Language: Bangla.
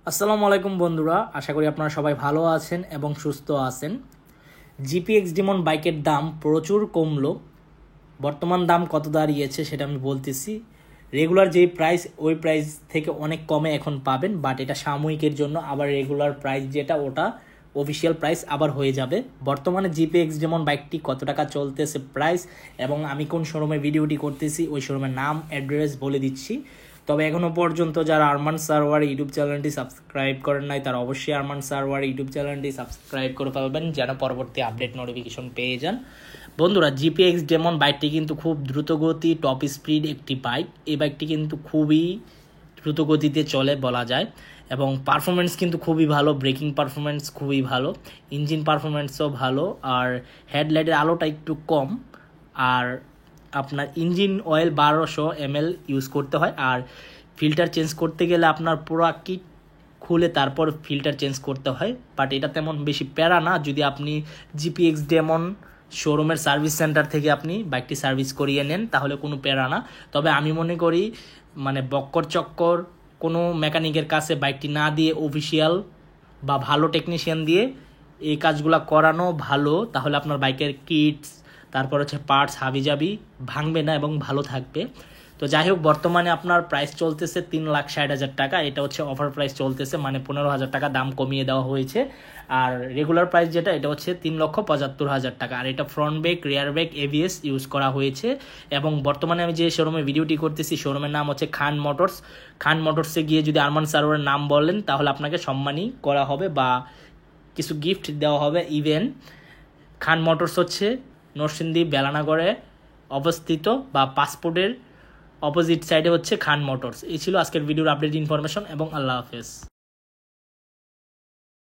আসসালামু আলাইকুম বন্ধুরা, আশা করি আপনারা সবাই ভালো আছেন এবং সুস্থ আছেন। জিপিএক্স ডিমন বাইকের দাম প্রচুর কমলো। বর্তমান দাম কত দাঁড়িয়েছে সেটা আমি বলতেছি। রেগুলার যেই প্রাইস ওই প্রাইস থেকে অনেক কমে এখন পাবেন, বাট এটা সাময়িকের জন্য। আবার রেগুলার প্রাইস যেটা ওটা অফিসিয়াল প্রাইস আবার হয়ে যাবে। বর্তমানে জিপিএক্স ডিমন বাইকটি কত টাকা চলতেছে প্রাইস এবং আমি কোন শোরুমে ভিডিওটি করতেছি ওই শোরুমের নাম অ্যাড্রেস বলে দিচ্ছি। তবে এখনও পর্যন্ত যারা আরমান সারওয়ার ইউটিউব চ্যানেলটি সাবস্ক্রাইব করেন নাই তারা অবশ্যই আরমান সারওয়ার ইউটিউব চ্যানেলটি সাবস্ক্রাইব করে ফেলবেন যেন পরবর্তী আপডেট নোটিফিকেশন পেয়ে যান। বন্ধুরা, জিপিএক্স ডেমন বাইকটি কিন্তু খুব দ্রুতগতি টপ স্পিড একটি বাইক। এই বাইকটি কিন্তু খুবই দ্রুতগতিতে চলে বলা যায় এবং পারফরমেন্স কিন্তু খুবই ভালো। ব্রেকিং পারফরমেন্স খুবই ভালো, ইঞ্জিন পারফরমেন্সও ভালো, আর হেডলাইটের আলোটা একটু কম। আর আপনার ইঞ্জিন অয়েল 1200 ml ইউজ করতে হয়। আর ফিল্টার চেঞ্জ করতে গেলে আপনার পুরো কিট খুলে তারপর ফিল্টার চেঞ্জ করতে হয়, বাট এটা তেমন বেশি প্যারা না যদি আপনি জিপিএক্স ডেমন শোরুমের সার্ভিস সেন্টার থেকে আপনি বাইকটি সার্ভিস করিয়ে নেন, তাহলে কোনো প্যারা না। তবে আমি মনে করি বক্কর চক্কর কোনো মেকানিকের কাছে বাইকটি না দিয়ে অফিসিয়াল বা ভালো টেকনিশিয়ান দিয়ে এই কাজগুলো করানো ভালো, তাহলে আপনার বাইকের কিটস তারপর পার্টস হাবিজাবি ভাঙবে না এবং ভালো থাকবে। তো যাই হোক, বর্তমানে আপনার প্রাইস চলতেছে 3,60,000 টাকা। এটা অফার প্রাইস চলতেছে, 15,000 টাকা দাম কমিয়ে দেওয়া হয়েছে। আর রেগুলার প্রাইস যেটা এটা 3,75,000 টাকা। আর এটা ফ্রন্ট ব্রেক, রিয়ার ব্রেক, এবিএস ইউজ করা হয়েছে। এবং বর্তমানে আমি যে শোরুমে ভিডিওটি করতেছি শোরুমের নাম খান মোটরস। খান মোটরসে গিয়ে যদি আরমান সারোয়ারের নাম বলেন তাহলে আপনাকে সম্মানী করা হবে বা কিছু গিফট দেওয়া হবে। ইভেন খান মোটরস নরসিংদী বেলানাগড়ে অবস্থিত, বা পাসপোর্টের অপোজিট সাইডে খান মোটরস। এই ছিল আজকের ভিডিওর আপডেট ইনফরমেশন এবং আল্লাহ হাফেজ।